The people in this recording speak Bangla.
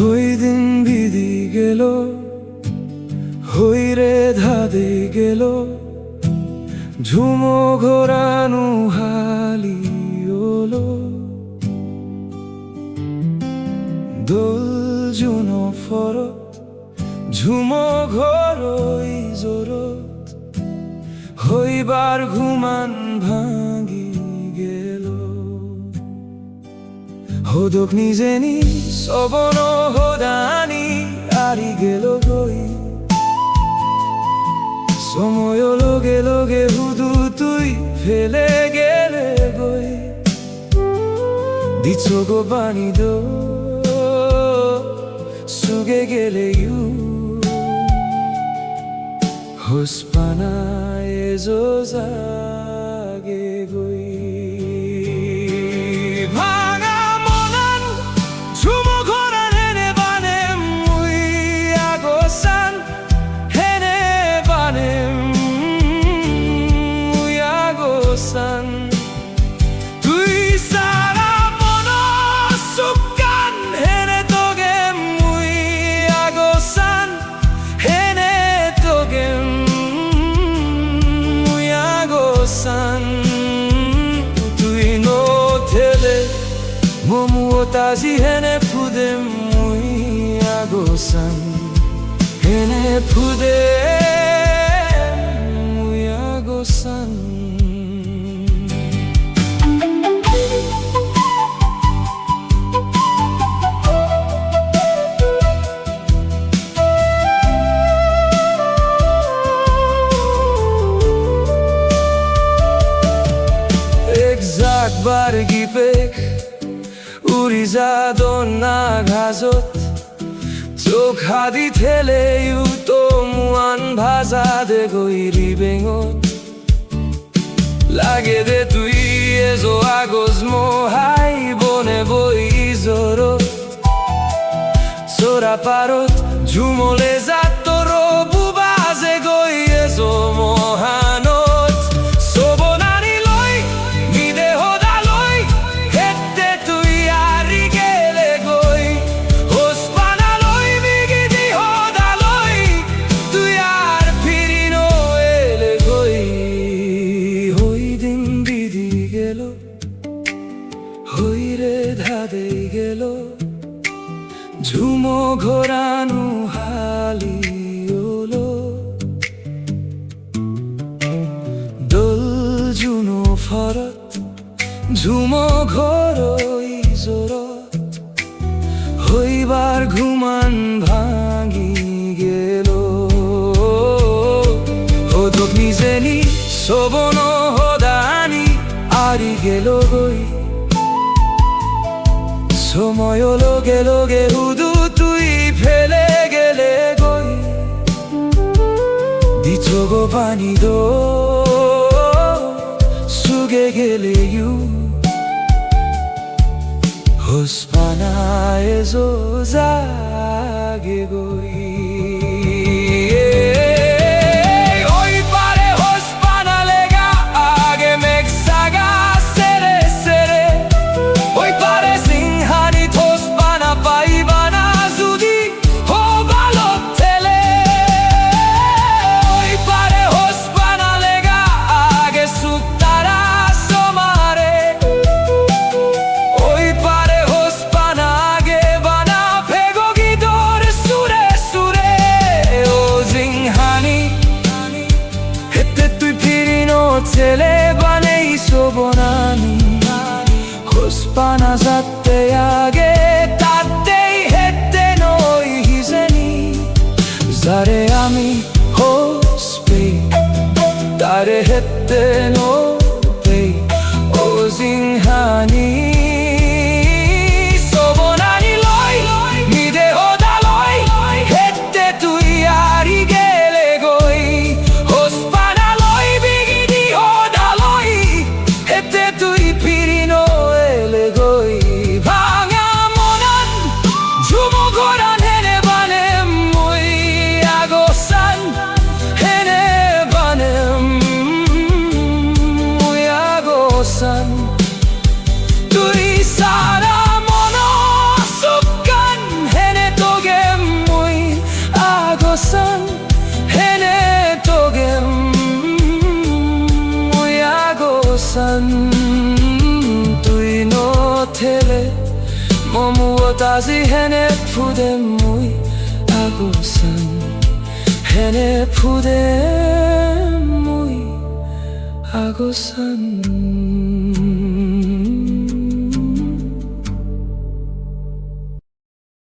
ওই দিন বিধি গেল, হইরে ধাদে গেল, ঝুমো ঘোরানো হালি ওলো, দোল জুনো ফরত, ঝুমো ঘরই জোরত, হইবার ঘুমান ভাঙি গেল। হোদক নিজে নি সবন হোদানি আরি গেল গই, সময় লগে লগে হুদু তুই ফেলে গেলে গই, দিছ গো বাণী দো সুগে গেলে ইউ হোসপানা এজো জাগে গই। তুই সারা মন সুকান হেনে তোগে মুই আগসান, হেনে তোগে মুই আগসান। তুই নো থেলে মমুও তাজি হেনে ফুদে মুই আগসান, হেনে ফুদে মুই আগসান। বারগি পেক উড়ি যাদন না ঘাজত, চোখ হাদি থেলে ইউ তো মুয়ান ভাজা দে গইরি বেঙত, লাগে দে তুই এজো আগজ মোহাই বনে বই জোরত, চোরা পারত ঝুমলে যাত তোর বুবাজে গই এজো মহানত। হইরে ধাদে গেল, ঝুমো ঘোরানো হালি ওলো, দোল জুনো ফরত, ঝুমো ঘরই জোরত, হইবার ঘুমান ভাঙি গেল। হোদক নিজে নি সবন হোদানি আরি গেল গই, সময় লগে লগে হুদু তুই ফেলে গেলে গই, দিছ গো পানি দো সুগে গেলে ইউ হোসপানা এজো জাগে গই। ছেলে বানেই শোভনানি, হোসপানা যাতে আগে তাতেই হেতে নই হিজেনি, যারে আমি হোসপে তারে হেতে নই ও জিংহানি। তুই সারা মন সুকান হেনে 다시 해내 푸대 무이 아고산 해내 푸대 무이 아고산